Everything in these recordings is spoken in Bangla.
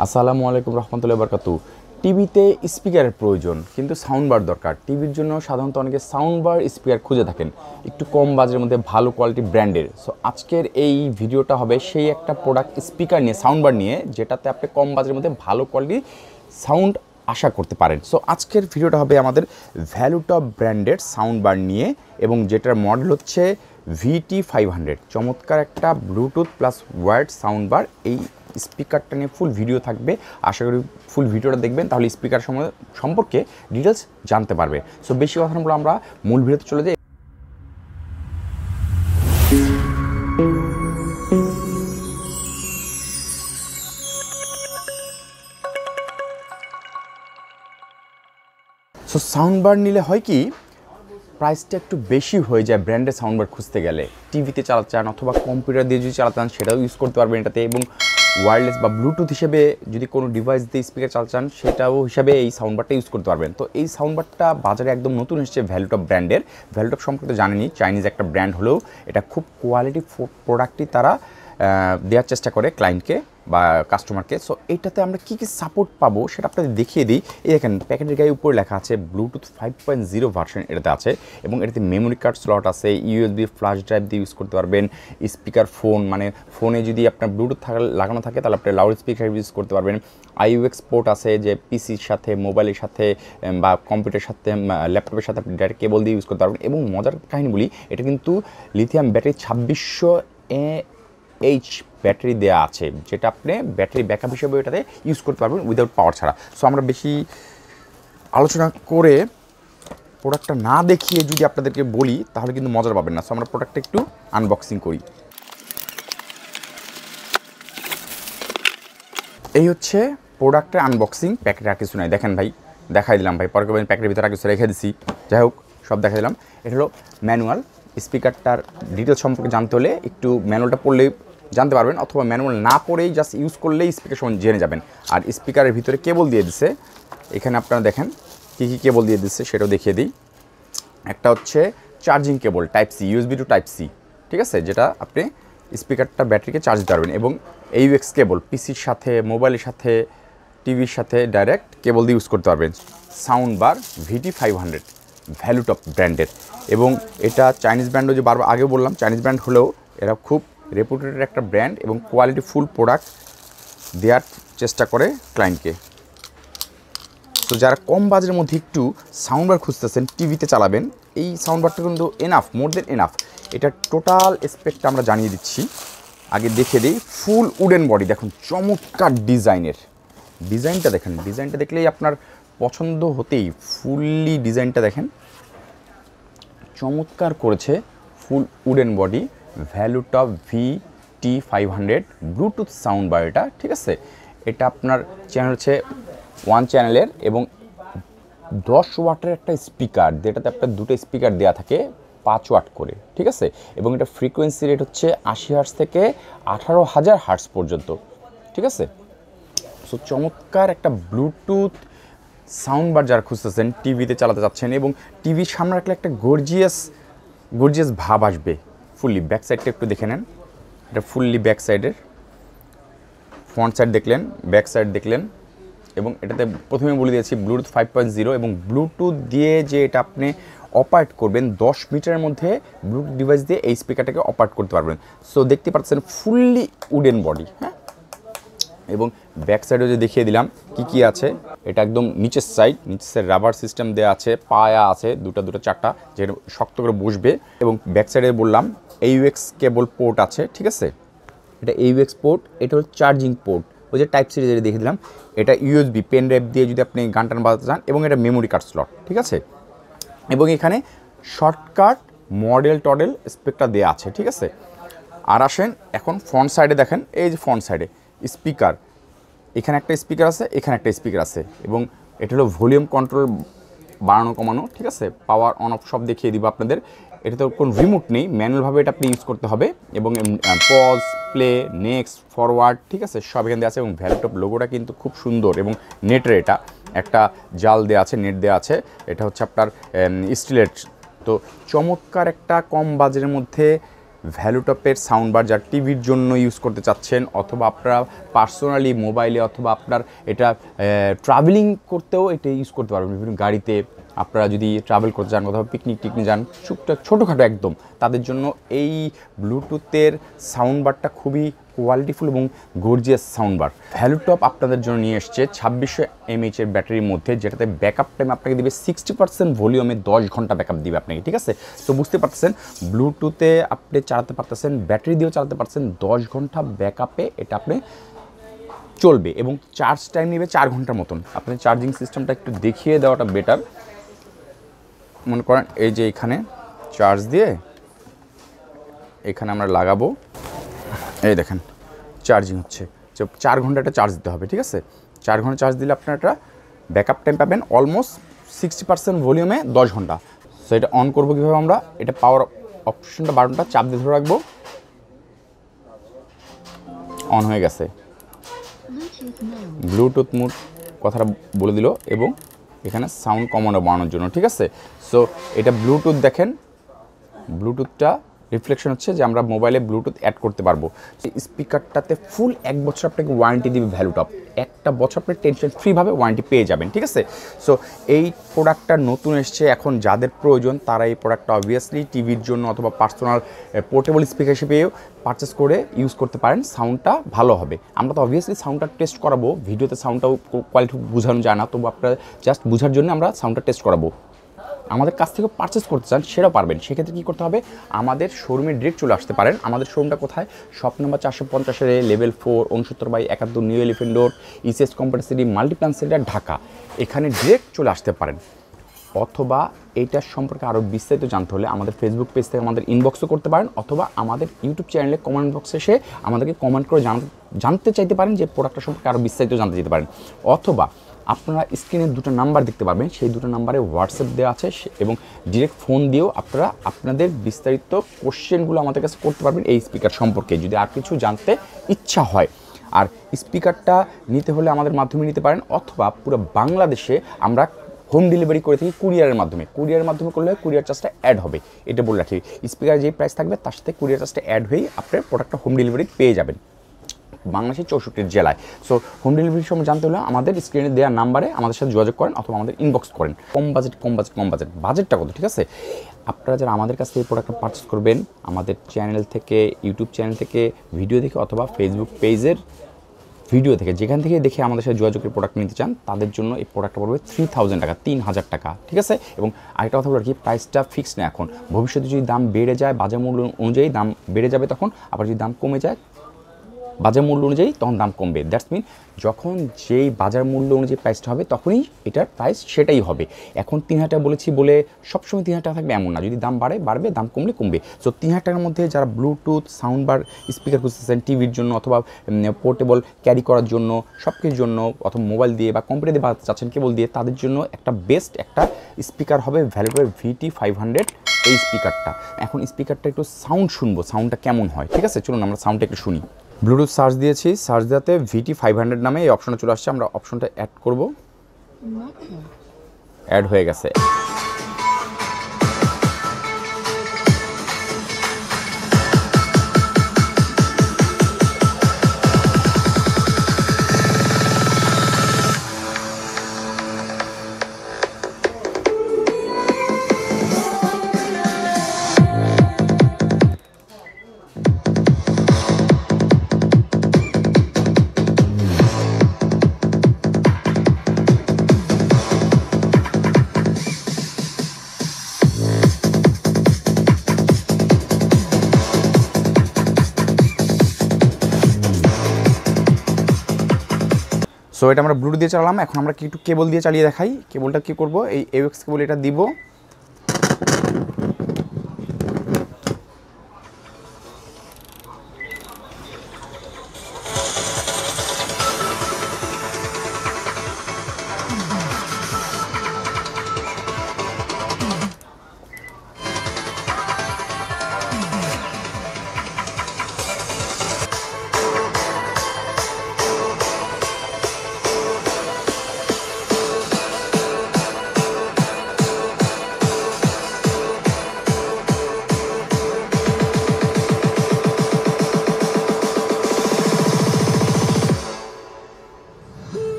আসসালামু আলাইকুম রহমতুল্লাহি ওয়া বারাকাতুহু। টিভিতে স্পিকারের প্রয়োজন, কিন্তু সাউন্ড বার দরকার। টিভির জন্য সাধারণত অনেকে সাউন্ড বার স্পিকার খুঁজে থাকেন একটু কম বাজেটের মধ্যে, ভালো কোয়ালিটি ব্র্যান্ডের। সো আজকের এই ভিডিওটা হবে সেই একটা প্রোডাক্ট স্পিকার নিয়ে, সাউন্ড বার নিয়ে, যেটাতে আপনি কম বাজেটের মধ্যে ভালো কোয়ালিটি সাউন্ড আশা করতে পারেন। সো আজকের ভিডিওটা হবে আমাদের ভ্যালুটপ ব্র্যান্ডের সাউন্ড বার নিয়ে, এবং যেটার মডেল হচ্ছে VT500। চমৎকার একটা Bluetooth plus wired sound bar. এই স্পিকারটা নিয়ে ফুল ভিডিও থাকবে, আশা করি ফুল ভিডিওটা দেখবেন, তাহলে স্পিকার সম্পর্কে ডিটেলস জানতে পারবে। সো বেশি কথা না বলে আমরা মূল ভিডিওতে চলে যাই। সো সাউন্ড বার নিলে হয় কি, প্রাইসটা একটু বেশি হয়ে যায় ব্র্যান্ডের সাউন্ড বার খুঁজতে গেলে। টিভিতে চালাতে চান অথবা কম্পিউটার দিয়ে যদি চালাতে চান সেটাও ইউজ করতে পারবেন এটাতে, এবং ওয়্যারলেস বা ব্লুটুথ হিসেবে যদি কোনো ডিভাইস দিয়ে স্পিকার চালাতে চান সেটাও হিসাবে এই সাউন্ড বারটা ইউজ করতে পারবেন। তো এই সাউন্ড বারটা বাজারে একদম নতুন এসেছে ভ্যালুটপ ব্র্যান্ডের। ভ্যালুটপ সম্পর্কে জানেনি, চাইনিজ একটা ব্র্যান্ড হলেও এটা খুব কোয়ালিটি প্রোডাক্টই তারা দেওয়ার চেষ্টা করে ক্লায়েন্টকে বা কাস্টমারকে। সো এইটাতে আমরা কী কী সাপোর্ট পাবো সেটা আপনাদের দেখিয়ে দিই। এই দেখেন প্যাকেটের গায়ে উপরে লেখা আছে ব্লুটুথ 5.0 ভার্সন এটাতে আছে, এবং এটাতে মেমোরি কার্ড স্লট আছে, ইউএসবি ফ্ল্যাশ ড্রাইভ দিয়ে ইউজ করতে পারবেন। স্পিকার ফোন, মানে ফোনে যদি আপনার ব্লুটুথ লাগানো থাকে তাহলে আপনি লাউড স্পিকার ইউজ করতে পারবেন। IUX পোর্ট আছে, যে পিসির সাথে, মোবাইলের সাথে বা কম্পিউটারের সাথে, ল্যাপটপের সাথে আপনি ডাইরেক্ট কেবল দিয়ে ইউজ করতে পারবেন। এবং মজার কাহিনী বলি, এটা কিন্তু লিথিয়াম ব্যাটারি 2600 ব্যাটারি দেওয়া আছে, যেটা আপনি ব্যাটারি ব্যাকআপ হিসেবে এটাতে ইউজ করতে পারবেন উইদাউট পাওয়ার ছাড়া। সো আমরা বেশি আলোচনা করে প্রোডাক্টটা না দেখিয়ে যদি আপনাদেরকে বলি তাহলে কিন্তু মজার পাবেন না। সো আমরা প্রোডাক্টটা একটু আনবক্সিং করি। এই হচ্ছে প্রোডাক্টের আনবক্সিং। প্যাকেটে আর কিছু নাই, দেখেন ভাই, দেখাই দিলাম ভাই, পরে করবেন প্যাকেটের ভিতরে আর কিছু রেখে দিছি, যাই হোক সব দেখা দিলাম। এটা হলো ম্যানুয়াল। স্পিকারটার ডিটেলস সম্পর্কে জানতে হলে একটু ম্যানুয়ালটা পড়লেই জানতে পারবেন, অথবা ম্যানুয়াল না পড়েই জাস্ট ইউজ করলেই স্পিকার সম্বন্ধে জেনে যাবেন। আর স্পিকারের ভিতরে কেবল দিয়ে দিচ্ছে, এখানে আপনারা দেখেন কী কী কেবল দিয়ে দিচ্ছে সেটাও দেখিয়ে দিই। একটা হচ্ছে charging cable type C, USB to type C, ঠিক আছে, যেটা আপনি স্পিকারটা ব্যাটারিকে চার্জ দিতে পারবেন। এবং AUX কেবল পিসির সাথে, মোবাইলের সাথে, টিভির সাথে ডাইরেক্ট কেবল দিয়ে ইউজ করতে পারবেন। সাউন্ড বার VT500 ভ্যালুটপ ব্র্যান্ডের, এবং এটা চাইনিজ ব্র্যান্ডও, যে বারবার আগেও বললাম চাইনিজ ব্র্যান্ড হলেও এরা খুব রেপুটেড একটা ব্র্যান্ড, এবং কোয়ালিটি ফুল প্রোডাক্ট দেওয়ার চেষ্টা করে ক্লায়েন্টকে। তো যারা কম বাজেটের মধ্যে একটু সাউন্ড বার খুঁজতেছেন, টিভিতে চালাবেন, এই সাউন্ড বারটা কিন্তু এনাফ, মোর দেন এনাফ। এটার টোটাল স্পেকটা আমরা জানিয়ে দিচ্ছি, আগে দেখে দিই। ফুল উডেন বডি, দেখুন চমৎকার ডিজাইনের, ডিজাইনটা দেখেন, ডিজাইনটা দেখলেই আপনার পছন্দ হতেই। ফুললি ডিজাইনটা দেখেন, চমৎকার করেছে। ফুল wooden body, ভ্যালুটপ VT500 Bluetooth sound bar এটা, ঠিক আছে। এটা আপনার চ্যানেল হচ্ছে 1 চ্যানেলের, এবং 10 ওয়াটের একটা স্পিকার, যেটাতে আপনার দুটো স্পিকার দেওয়া থাকে 5 ওয়াট করে, ঠিক আছে। এবং এটা ফ্রিকোয়েন্সি রেট হচ্ছে 80 হার্টজ থেকে 18,000 হার্টজ পর্যন্ত, ঠিক আছে। সো চমৎকার একটা ব্লুটুথ সাউন্ড বার যারা খুঁজতেছেন, টিভিতে চালাতে যাচ্ছেন, এবং টিভির সামনে রাখলে একটা গর্জিয়াস ভাব আসবে। ফুললি ব্যাক সাইডটা একটু দেখে নেন, এটা ফুললি ব্যাক সাইডের, ফ্রন্ট সাইড দেখলেন, ব্যাক সাইড দেখলেন। এবং এটাতে প্রথমে বলে দিয়েছি ব্লুটুথ 5.0, এবং ব্লুটুথ দিয়ে যে এটা আপনি অপারেট করবেন 10 মিটারের মধ্যে ব্লুটুথ ডিভাইস দিয়ে এই স্পিকারটাকে অপারেট করতে পারবেন। সো দেখতে পাচ্ছেন ফুললি উডেন বডি, হ্যাঁ। এবং ব্যাক সাইডে যে দেখিয়ে দিলাম কি কি আছে, এটা একদম নিচের সাইড রাবার সিস্টেম দেওয়া আছে, পায়া আছে দুটো চারটা, যেটা শক্ত করে বসবে। এবং ব্যাক সাইডে বললাম AUX কেবল পোর্ট আছে, ঠিক আছে। এটা AUX পোর্ট, এটা হল চার্জিং পোর্ট, ওই যে টাইপ সি যেটা দেখে দিলাম। এটা USB পেন ড্রাইভ দিয়ে যদি আপনি গান টান বাজাতে চান, এবং এটা মেমোরি কার্ড স্লট, ঠিক আছে। এবং এখানে শর্টকাট মডেল স্পেকটা দেওয়া আছে, ঠিক আছে। আর আসেন এখন ফ্রন্ট সাইডে দেখেন, এই যে ফ্রন্ট সাইডে স্পিকার, এখানে একটা স্পিকার আছে, এখানে একটা স্পিকার আছে, এবং এটা হলো ভলিউম কন্ট্রোল, বাড়ানো কমানো, ঠিক আছে। পাওয়ার অন অফ সব দেখিয়ে দিব আপনাদের। এটা তো কোনো রিমোট নেই, ম্যানুয়ালভাবে এটা আপনি ইউজ করতে হবে। এবং পজ, প্লে, নেক্সট, ফরওয়ার্ড, ঠিক আছে, সব এখানে দেওয়া আছে। এবং ভ্যালুটপ লোগোটা কিন্তু খুব সুন্দর, এবং নেটের এটা একটা জাল দেওয়া আছে, নেট দেওয়া আছে। এটা হচ্ছে আপনার স্টিলের। তো চমৎকার একটা কম বাজেটের মধ্যে ভ্যালুটপের সাউন্ড বার যা টিভির জন্য ইউজ করতে চাচ্ছেন, অথবা আপনারা পার্সোনালি মোবাইলে, অথবা আপনার এটা ট্রাভেলিং করতেও এটা ইউজ করতে পারবেন। বিভিন্ন গাড়িতে আপনারা যদি ট্রাভেল করতে যান, অথবা পিকনিক টিকনিক যান, ছোটোখাটো একদম, তাদের জন্য এই ব্লুটুথের সাউন্ড বারটা খুবই কোয়ালিটিফুল এবং গর্জিয়াস সাউন্ড বার। ভ্যালুটপ আপনাদের জন্য নিয়ে এসছে 2600 mAh এর ব্যাটারির মধ্যে, যেটাতে ব্যাকআপ টাইম আপনাকে দিবে 60% ভলিউমে 10 ঘন্টা ব্যাকআপ দিবে আপনাকে, ঠিক আছে। তো বুঝতে পারতেছেন ব্লুটুথে আপনি চালাতে পারতেছেন, ব্যাটারি দিয়েও চালাতে পারতেছেন, 10 ঘন্টা ব্যাকআপে এটা আপনি চলবে, এবং চার্জ টাইম নেবে 4 ঘন্টার মতন। আপনার চার্জিং সিস্টেমটা একটু দেখিয়ে দেওয়াটা বেটার। মনে করেন এই যে এখানে চার্জ দিয়ে এখানে আমরা লাগাবো, এই দেখেন চার্জিং হচ্ছে, 4 ঘন্টা এটা চার্জ দিতে হবে, ঠিক আছে। 4 ঘন্টা চার্জ দিলে আপনার একটা ব্যাকআপ টাইম পাবেন অলমোস্ট 60% ভলিউমে 10 ঘন্টা। সো এটা অন করবো কীভাবে আমরা, এটা পাওয়ার অপশনটা বাটনটা চাপ দিয়ে ধরে রাখবো, অন হয়ে গেছে। ব্লুটুথ মোড কথাটা বলে দিল, এবং এখানে সাউন্ড কমানো বাড়ানোর জন্য, ঠিক আছে। সো এটা ব্লুটুথ দেখেন, ব্লুটুথটা রিফ্লেকশন হচ্ছে যে আমরা মোবাইলে ব্লুটুথ অ্যাড করতে পারবো। স্পিকারটাতে ফুল 1 বছর আপনাকে ওয়ারেন্টি দিবে ভ্যালুটপ, 1টা বছর আপনি টেনশন ফ্রিভাবে ওয়ারেন্টি পেয়ে যাবেন, ঠিক আছে। সো এই প্রোডাক্টটা নতুন এসছে, এখন যাদের প্রয়োজন তারা এই প্রোডাক্টটা অবভিয়াসলি টিভির জন্য অথবা পার্সোনাল পোর্টেবল স্পিকার হিসেবেও পারচেস করে ইউজ করতে পারেন, সাউন্ডটা ভালো হবে। আমরা তো অবভিয়াসলি সাউন্ডটা টেস্ট করাবো, ভিডিওতে সাউন্ডটাও কোয়ালিটি বোঝানো যায় না, তবু আপনারা জাস্ট বোঝার জন্য আমরা সাউন্ডটা টেস্ট করাবো। আমাদের কাছ থেকে পারচেস করতে চান সেটাও পারবেন। সেক্ষেত্রে কী করতে হবে, আমাদের শোরুমে ডিরেক্ট চলে আসতে পারেন। আমাদের শোরুমটা কোথায়, shop number 450 level 4 69/71 new elephant road, ECS computer city Multiplan centre, Dhaka. এখানে ডিরেক্ট চলে আসতে পারেন। অথবা এইটার সম্পর্কে আরও বিস্তারিত জানতে হলে আমাদের ফেসবুক পেজ থেকে আমাদের ইনবক্সও করতে পারেন, অথবা আমাদের ইউটিউব চ্যানেলে কমেন্ট বক্সে এসে আমাদেরকে কমেন্ট করে জানতে চাইতে পারেন, যে প্রোডাক্টটা সম্পর্কে আরও বিস্তারিত জানতে চাইতে পারেন। অথবা আপনারা স্ক্রিনে 2টা নাম্বার দেখতে পারবেন, সেই 2টা নাম্বারে হোয়াটসঅ্যাপ দেওয়া আছে, এবং ডিরেক্ট ফোন দিয়েও আপনারা আপনাদের বিস্তারিত কোশ্চেনগুলো আমাদের কাছে করতে পারবেন এই স্পিকার সম্পর্কে, যদি আর কিছু জানতে ইচ্ছা হয়। আর স্পিকারটা নিতে হলে আমাদের মাধ্যমে নিতে পারেন, অথবা পুরো বাংলাদেশে আমরা হোম ডেলিভারি করে থাকি কুরিয়ারের মাধ্যমে। কুরিয়ারের মাধ্যমে করলে কুরিয়ার চার্জটা অ্যাড হবে, এটা বলে রাখি। স্পিকার যেই প্রাইস থাকবে তার সাথে কুরিয়ার চার্জটা অ্যাড হয়েই আপনার প্রোডাক্টটা হোম ডেলিভারি পেয়ে যাবেন বাংলাদেশের 64 জেলায়। সো হোম ডেলিভারির সময় জানতে হলে আমাদের স্ক্রিনে দেওয়া নাম্বারে আমাদের সাথে যোগাযোগ করেন, অথবা আমাদের ইনবক্স করেন। কম বাজেটটা কত, ঠিক আছে। আপনারা যারা আমাদের কাছ থেকে প্রোডাক্টটা পারচেস করবেন, আমাদের চ্যানেল থেকে, ইউটিউব চ্যানেল থেকে ভিডিও দেখে, অথবা ফেসবুক পেজের ভিডিও থেকে, যেখান থেকে দেখে আমাদের সাথে যোগাযোগের প্রোডাক্ট নিতে চান, তাদের জন্য এই প্রোডাক্টটা পড়বে 3000 টাকা, 3000 টাকা, ঠিক আছে। এবং আরেকটা কথা বলে আর কি, প্রাইসটা ফিক্সড না এখন। ভবিষ্যতে যদি দাম বেড়ে যায়, বাজার মূল্য অনুযায়ী দাম বেড়ে যাবে তখন, আবার যদি দাম কমে যায় বাজার মূল্য অনুযায়ী তখন দাম কমবে। দ্যাটস মিন যখন যেই বাজার মূল্য অনুযায়ী প্রাইসটা হবে তখনই এটার প্রাইস সেটাই হবে। এখন 3000 টাকা বলেছি বলে সবসময় 3000 টাকা থাকবে এমন না, যদি দাম বাড়বে, দাম কমলে কমবে। সো 3000 টাকার মধ্যে যারা ব্লুটুথ সাউন্ড বার স্পিকার খুঁজতেছেন টিভির জন্য, অথবা পোর্টেবল ক্যারি করার জন্য, সব কিছুর জন্য, অথবা মোবাইল দিয়ে বা কম্পিউটার দিয়ে বানাতে চাচ্ছেন কেবল দিয়ে, তাদের জন্য একটা বেস্ট একটা স্পিকার হবে ভ্যালুটপের VT500 এই স্পিকারটা। এখন স্পিকারটা একটু সাউন্ড শুনবো, সাউন্ডটা কেমন হয়, ঠিক আছে। চলুন আমরা সাউন্ডটা একটু শুনি। ব্লুটুথ সার্চ দিয়েছি, সার্চ দেওয়াতে VT500 নামে এই অপশনটা চলে আসছে। আমরা অপশনটা অ্যাড করব, অ্যাড হয়ে গেছে। সো এটা আমরা ব্লুটুথ দিয়ে চালালাম। এখন আমরা একটু কেবল দিয়ে চালিয়ে দেখাই। কেবলটা কী করবো, এই AUX কেবল এটা দিব,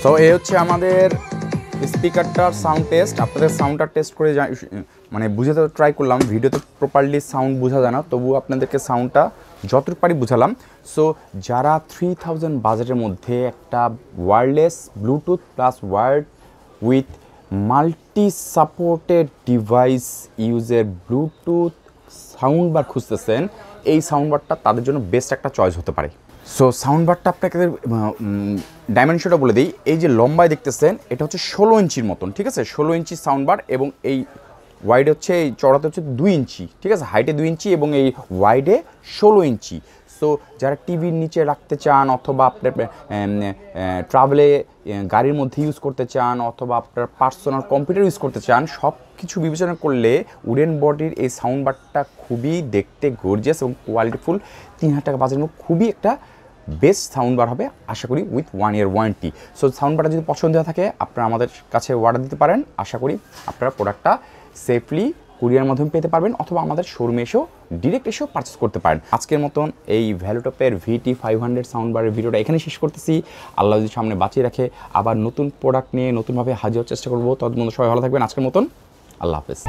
সো এই হচ্ছে আমাদের স্পিকারটার সাউন্ড টেস্ট। আপনাদের সাউন্ডটা টেস্ট করে মানে বুঝাতে ট্রাই করলাম, ভিডিওতে প্রপারলি সাউন্ড বোঝা যায় না, তবুও আপনাদেরকে সাউন্ডটা যতটুকু পারি বুঝালাম। সো যারা 3000 বাজেটের মধ্যে একটা wireless Bluetooth plus wired with multi supported device ইউজের ব্লুটুথ সাউন্ড বার খুঁজতেছেন, এই সাউন্ড বারটা তাদের জন্য বেস্ট একটা চয়েস হতে পারে। সো সাউন্ড বারটা আপনাকে ডাইমেনশনটা বলে দিই। এই যে লম্বায় দেখতেছেন এটা হচ্ছে 16 ইঞ্চির মতন, ঠিক আছে, 16 ইঞ্চি সাউন্ড বার, এবং এই ওয়াইডে হচ্ছে, এই চড়াতে হচ্ছে 2 ইঞ্চি, ঠিক আছে, হাইটে 2 ইঞ্চি এবং এই ওয়াইডে 16 ইঞ্চি। সো যারা টিভির নিচে রাখতে চান, অথবা আপনার ট্রাভেলে গাড়ির মধ্যে ইউজ করতে চান, অথবা আপনার পার্সোনাল কম্পিউটার ইউজ করতে চান, সব কিছু বিবেচনা করলে উডেন বডির এই সাউন্ড বারটা খুবই দেখতে গর্জিয়াস এবং কোয়ালিটিফুল। 3000 টাকা বাজেটের মধ্যে খুবই একটা বেস্ট সাউন্ড বার হবে, আশা করি with 1 year warranty. So sound বারটা যদি পছন্দ হয়ে থাকে আপনারা আমাদের কাছে অর্ডার দিতে পারেন। আশা করি আপনারা প্রোডাক্টটা সেফলি কুরিয়ার মাধ্যমে পেতে পারবেন, অথবা আমাদের শোরুমে এসেও ডিরেক্ট এসেও পারচেস করতে পারেন। আজকের মতন এই ভ্যালুটপের VT500 সাউন্ড বারের ভিডিওটা এখানে শেষ করতেছি। আল্লাহ যদি সামনে বাঁচিয়ে রাখে আবার নতুন প্রোডাক্ট নিয়ে নতুনভাবে হাজির হওয়ার চেষ্টা করবো। ততক্ষণ সবাই ভালো থাকবেন। আজকের মতন আল্লাহ হাফেজ।